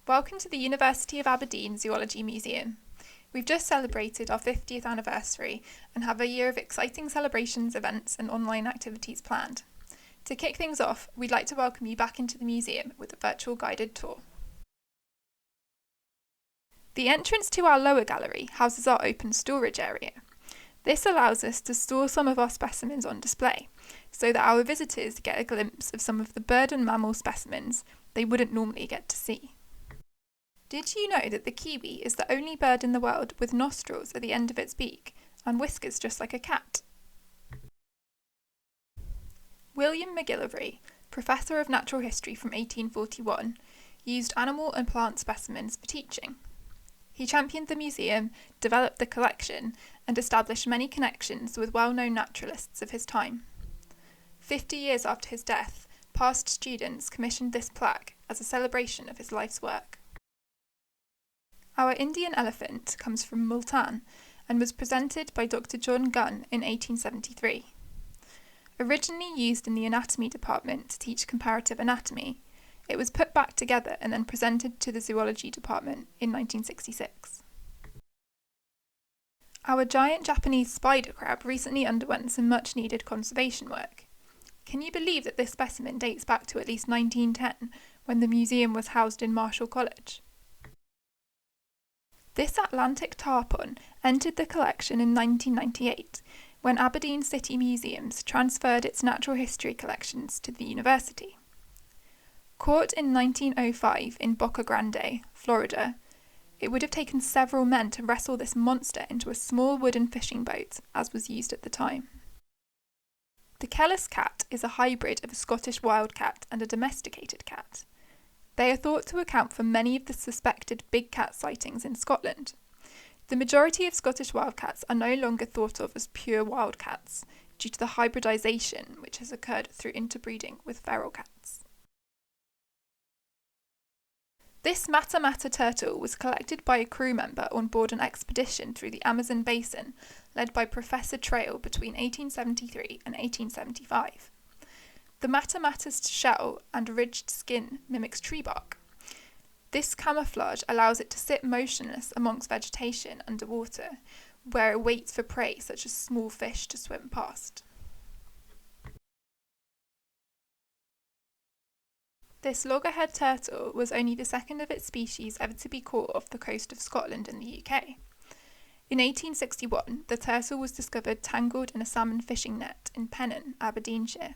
Welcome to the University of Aberdeen Zoology Museum. We've just celebrated our 50th anniversary and have a year of exciting celebrations, events and online activities planned. To kick things off, we'd like to welcome you back into the museum with a virtual guided tour. The entrance to our lower gallery houses our open storage area. This allows us to store some of our specimens on display, so that our visitors get a glimpse of some of the bird and mammal specimens they wouldn't normally get to see. Did you know that the kiwi is the only bird in the world with nostrils at the end of its beak and whiskers just like a cat? William McGillivray, Professor of Natural History from 1841, used animal and plant specimens for teaching. He championed the museum, developed the collection, and established many connections with well-known naturalists of his time. 50 years after his death, past students commissioned this plaque as a celebration of his life's work. Our Indian elephant comes from Multan and was presented by Dr. John Gunn in 1873. Originally used in the anatomy department to teach comparative anatomy, it was put back together and then presented to the zoology department in 1966. Our giant Japanese spider crab recently underwent some much needed conservation work. Can you believe that this specimen dates back to at least 1910, when the museum was housed in Marshall College? This Atlantic tarpon entered the collection in 1998, when Aberdeen City Museums transferred its natural history collections to the university. Caught in 1905 in Boca Grande, Florida, it would have taken several men to wrestle this monster into a small wooden fishing boat, as was used at the time. The Careless Cat is a hybrid of a Scottish wildcat and a domesticated cat. They are thought to account for many of the suspected big cat sightings in Scotland. The majority of Scottish wildcats are no longer thought of as pure wildcats due to the hybridisation which has occurred through interbreeding with feral cats. This Mata Mata turtle was collected by a crew member on board an expedition through the Amazon basin led by Professor Trail between 1873 and 1875. The Mata Mata's shell and ridged skin mimics tree bark. This camouflage allows it to sit motionless amongst vegetation underwater, where it waits for prey such as small fish to swim past. This loggerhead turtle was only the second of its species ever to be caught off the coast of Scotland in the UK. In 1861, the turtle was discovered tangled in a salmon fishing net in Pennon, Aberdeenshire.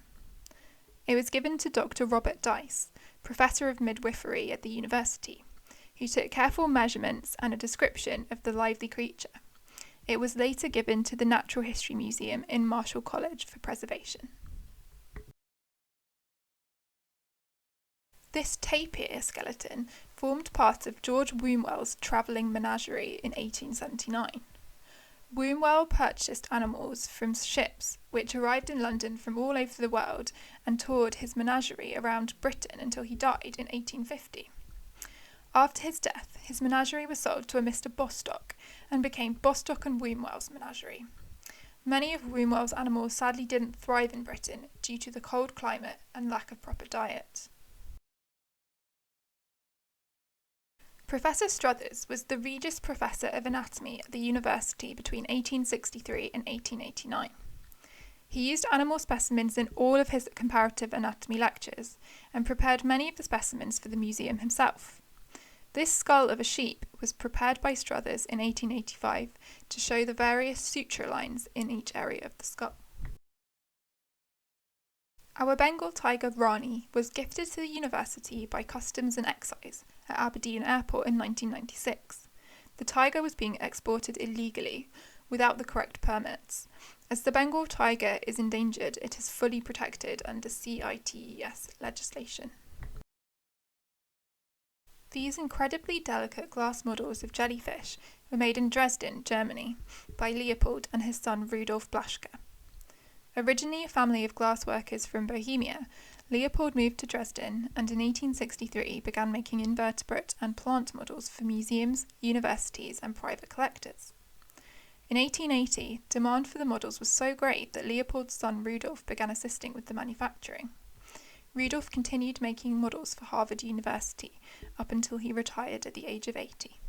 It was given to Dr. Robert Dyce, Professor of Midwifery at the university, who took careful measurements and a description of the lively creature. It was later given to the Natural History Museum in Marshall College for preservation. This tapir skeleton formed part of George Wombwell's travelling menagerie in 1879. Wombwell purchased animals from ships which arrived in London from all over the world and toured his menagerie around Britain until he died in 1850. After his death, his menagerie was sold to a Mr. Bostock and became Bostock and Wombwell's menagerie. Many of Wombwell's animals sadly didn't thrive in Britain due to the cold climate and lack of proper diet. Professor Struthers was the Regius Professor of Anatomy at the university between 1863 and 1889. He used animal specimens in all of his comparative anatomy lectures and prepared many of the specimens for the museum himself. This skull of a sheep was prepared by Struthers in 1885 to show the various suture lines in each area of the skull. Our Bengal Tiger Rani was gifted to the university by Customs and Excise at Aberdeen Airport in 1996. The tiger was being exported illegally, without the correct permits. As the Bengal tiger is endangered, it is fully protected under CITES legislation. These incredibly delicate glass models of jellyfish were made in Dresden, Germany, by Leopold and his son Rudolf Blaschke. Originally a family of glassworkers from Bohemia, Leopold moved to Dresden and in 1863 began making invertebrate and plant models for museums, universities and private collectors. In 1880, demand for the models was so great that Leopold's son Rudolf began assisting with the manufacturing. Rudolph continued making models for Harvard University up until he retired at the age of 80.